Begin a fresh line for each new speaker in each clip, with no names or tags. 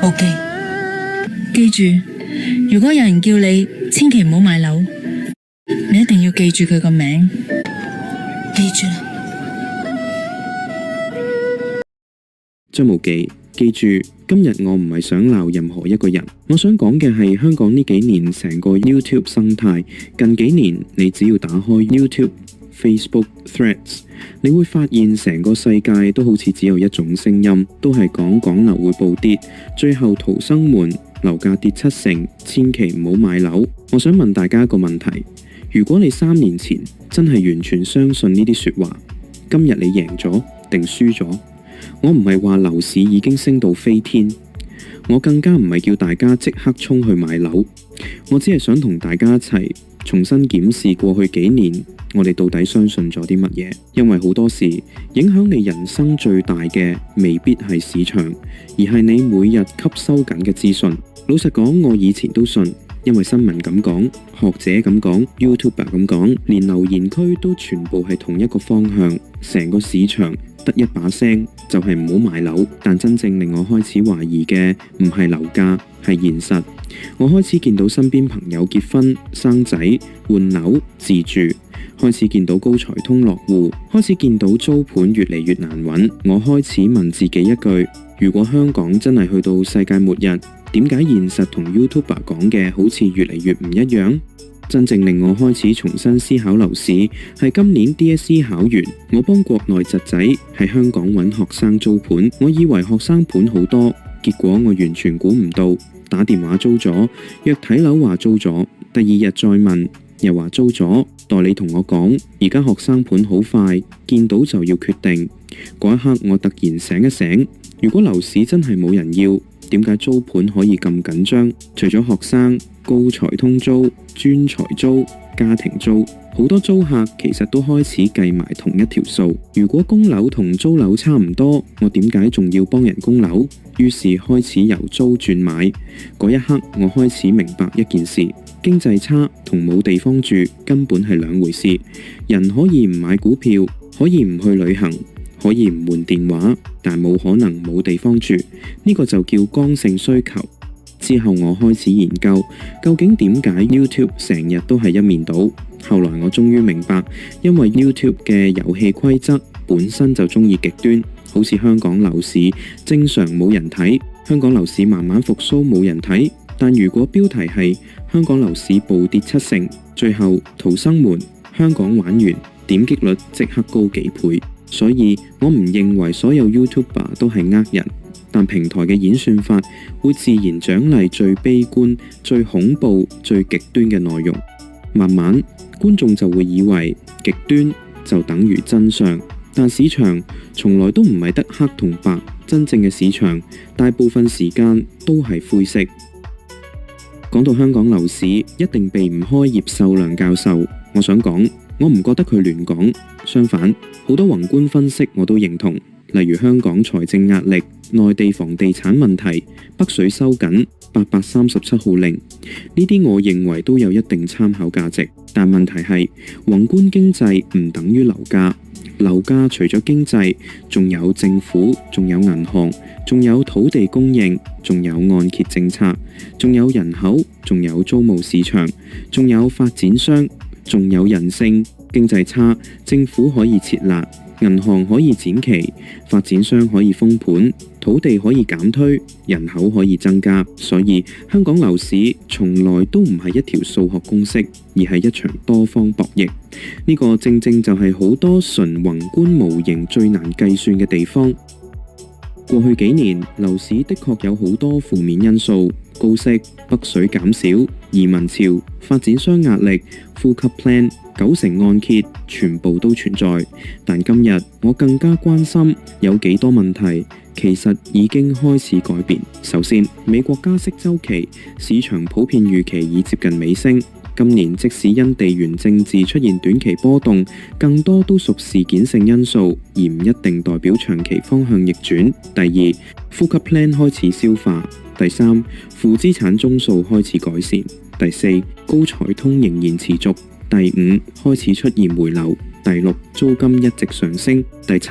OK， 記住，如果有人叫你，千祈唔好買樓，你一定要記住佢個名，記住啦。
張無忌，記住，今日我唔係想鬧任何一個人，我想講嘅係香港呢幾年成個 YouTube 生態。近幾年，你只要打開 YouTube、Facebook、Threads， 你會發現成個世界都好似只有一種聲音，都係講港樓會暴跌，最後逃生門，樓價跌70%，千祈唔好買樓。我想問大家一個問題，如果你3年前真係完全相信呢啲說話，今日你贏咗定輸咗？我唔係話樓市已經升到飛天，我更加唔係叫大家即刻衝去買樓，我只係想同大家一齊重新檢視過去幾年我哋到底相信咗啲乜嘢。因為好多時影響你人生最大嘅未必係市場，而係你每日吸收緊嘅資訊。老實講，我以前都信，因為新聞咁講，學者咁講， YouTuber 咁講，連留言區都全部係同一個方向，成個市場得一把聲，就係唔好買樓。但真正令我開始懷疑嘅唔係樓價，係現實。我開始見到身邊朋友結婚、生仔、換樓、自住，開始見到高才通落戶，開始見到租盤越嚟越難揾。我開始問自己一句，如果香港真係去到世界末日，點解現實同 YouTuber 講嘅好似越嚟越唔一樣？真正令我開始重新思考樓市，係今年 DSE 考完，我幫國內侄仔喺香港揾學生租盤，我以為學生盤好多，結果我完全估唔到，打電話租咗，約睇樓話租咗，第二日再問又話租咗，代理同我講，而家學生盤好快，見到就要決定。嗰一刻我突然醒一醒，如果樓市真係冇人要，點解租盤可以咁緊張？除咗學生、高才通租、專才租、家庭租，好多租客其實都開始計埋同一條數。如果供樓同租樓差唔多，我點解仲要幫人供樓？於是開始由租轉買。嗰一刻我開始明白一件事，經濟差同冇地方住根本係兩回事。人可以唔買股票，可以唔去旅行，可以唔換電話，但冇可能冇地方住，呢個就叫剛性需求。之後我開始研究，究竟點解 YouTube 成日都係一面倒。後來我終於明白，因為 YouTube 嘅遊戲規則本身就中意極端，好似香港樓市正常冇人睇，香港樓市慢慢復甦冇人睇，但如果標題係香港樓市暴跌70%，最後逃生門，香港玩完，點擊率即刻高幾倍。所以我唔認為所有 YouTuber 都係呃人，但平台嘅演算法會自然獎勵最悲觀、最恐怖、最極端嘅內容。慢慢觀眾就會以為極端就等於真相，但市場從來都唔係得黑同白，真正嘅市場大部分時間都係灰色。講到香港樓市，一定避唔開葉秀亮教授。我想講，我唔覺得佢亂講，相反，好多宏觀分析我都認同，例如香港財政壓力、內地房地產問題、北水收緊、837號令，呢啲我認為都有一定參考價值。但問題係，宏觀經濟唔等於樓價，樓價除咗經濟，仲有政府，仲有銀行，仲有土地供應，仲有按揭政策，仲有人口，仲有租務市場，仲有發展商，仲有人性。經濟差，政府可以設立，銀行可以展期，發展商可以封盤，土地可以減推，人口可以增加。所以香港樓市從來都唔係一條數學公式，而係一場多方博弈。呢個正正就係好多純宏觀模型最難計算嘅地方。過去幾年樓市的確有好多負面因素，高息、北水減少、移民潮、發展商壓力、呼吸 plan、90%按揭，全部都存在。但今日我更加關心有幾多問題其實已經開始改變。首先，美國加息週期，市場普遍預期已接近尾聲。今年即使因地緣政治出現短期波動，更多都屬事件性因素，而唔一定代表長期方向逆轉。第二，呼吸 plan 開始消化。第三，負資產宗數開始改善。第四，高才通仍然持續。第五，開始出現回流。第六，租金一直上升。第七，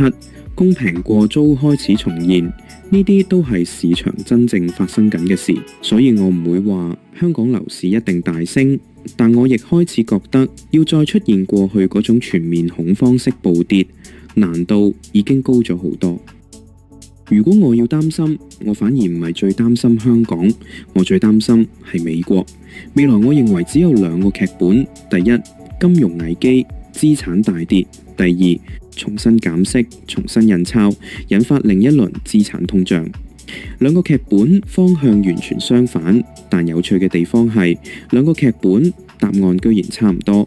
公平過租開始重現，呢啲都係市場真正發生緊嘅事。所以我唔會話香港樓市一定大升，但我亦開始覺得要再出現過去嗰種全面恐慌式暴跌，難度已經高咗好多。如果我要擔心，我反而唔係最擔心香港，我最擔心係美國。未來我認為只有兩個劇本：第一，金融危機，資產大跌；第二，重新減息，重新印鈔，引發另一輪資產通脹。兩個劇本方向完全相反，但有趣嘅地方係兩個劇本答案居然差唔多。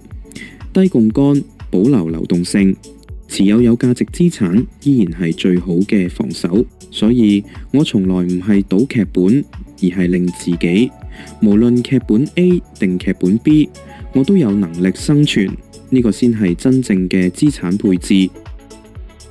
低槓桿，保留流動性，持有價值資產依然係最好嘅防守。所以我從來唔係賭劇本，而係令自己無論劇本 A 定劇本 B， 我都有能力生存。呢個先係真正嘅資產配置。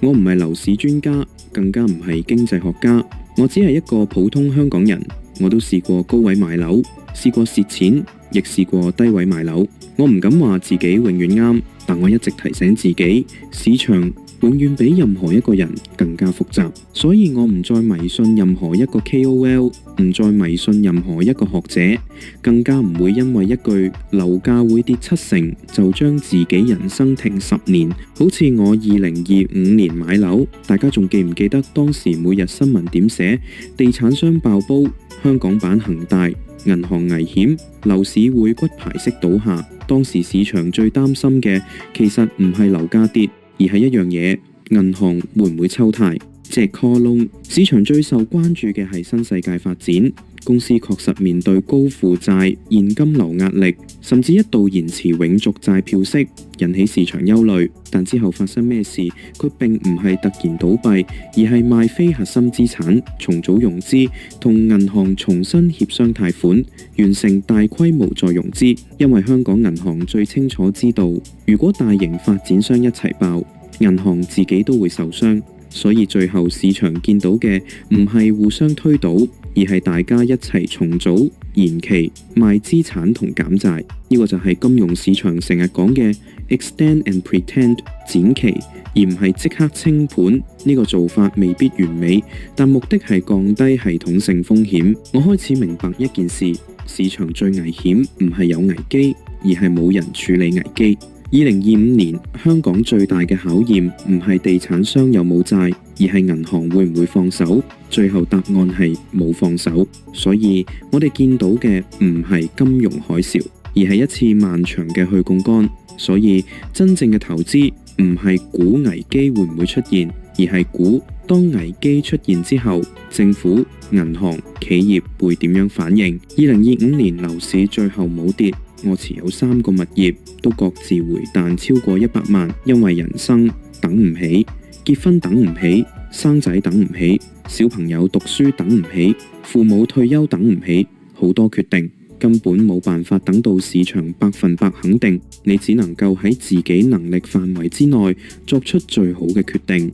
我唔係樓市專家，更加唔係經濟學家，我只係一個普通香港人。我都試過高位買樓，試過蝕錢，亦試過低位買樓。我唔敢話自己永遠啱，但我一直提醒自己，市場永遠比任何一個人更加複雜。所以我唔再迷信任何一個 KOL， 唔再迷信任何一個學者，更加唔會因為一句樓價會跌70%就將自己人生停10年。好似我2025年買樓，大家仲記唔記得當時每日新聞點寫？地產商爆煲，香港版恒大，銀行危險，樓市會骨牌式倒下。當時市場最擔心嘅其實唔係樓價跌，而係一樣嘢，銀行會唔會抽貸，即係 call loan。市場最受關注嘅係新世界發展，公司確實面對高負債、現金流壓力，甚至一度延遲永續債票息，引起市場憂慮。但之後發生咩事？佢並唔係突然倒閉，而係賣非核心資產，重組融資，同銀行重新協商貸款，完成大規模再融資。因為香港銀行最清楚知道，如果大型發展商一齊爆，銀行自己都會受傷。所以最後市場見到嘅唔係互相推倒，而係大家一齊重組、延期、賣資產同減債。呢個就係金融市場成日講嘅 extend and pretend， 展期，而唔係即刻清盤。呢個做法未必完美，但目的係降低系統性風險。我開始明白一件事，市場最危險唔係有危機，而係冇人處理危機。2025年香港最大嘅考驗唔係地產商有冇債，而係銀行會唔會放手。最後答案係冇放手。所以我哋見到嘅唔係金融海嘯，而係一次漫長嘅去槓桿。所以真正嘅投資唔係估危機會唔會出現，而係估當危機出現之後，政府、銀行、企業會點樣反應。2025年樓市最後冇跌，我持有3個物業，都各自回彈超過100萬。因為人生等唔起，結婚等唔起，生仔等唔起，小朋友讀書等唔起，父母退休等唔起，好多決定根本冇辦法等到市場100%肯定，你只能夠喺自己能力範圍之內作出最好嘅決定。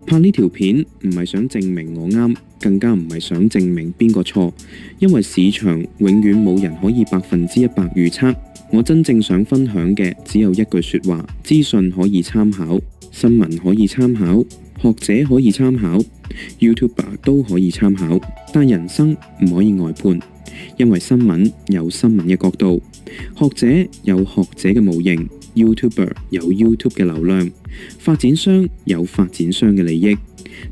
拍呢條片唔係想證明我啱，更加唔係想證明邊個錯，因為市場永遠冇人可以100%預測。我真正想分享嘅只有一句說話：資訊可以參考，新聞可以參考，學者可以參考， YouTuber 都可以參考，但人生唔可以外判。因為新聞有新聞嘅角度，學者有學者嘅模型， YouTuber 有 YouTube 嘅流量，發展商有發展商嘅利益，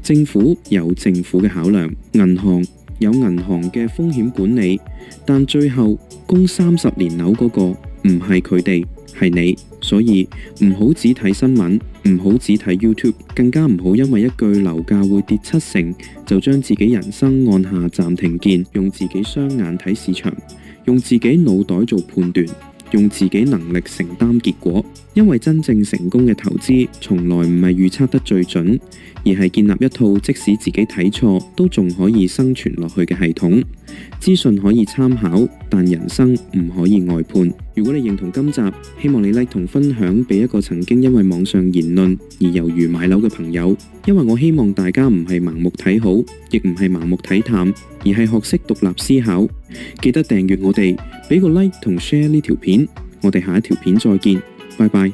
政府有政府嘅考量，銀行有銀行嘅風險管理。但最後供30年樓嗰個唔係佢哋，係你。所以唔好只睇新聞，唔好只睇 YouTube， 更加唔好因為一句樓價會跌70%就將自己人生按下暫停鍵，用自己雙眼睇市場，用自己腦袋做判斷，用自己能力承擔結果。因為真正成功嘅投資從來唔係預測得最準，而係建立一套即使自己睇錯都仲可以生存落去嘅系統。資訊可以參考，但人生唔可以外判。如果你認同今集，希望你 like 同分享俾一個曾經因為網上言論而猶豫買樓嘅朋友。因為我希望大家唔係盲目睇好，亦唔係盲目睇淡，而係學識獨立思考。記得訂閱我哋，俾個 like 同 share 呢條片。我哋下一條片再見，拜拜。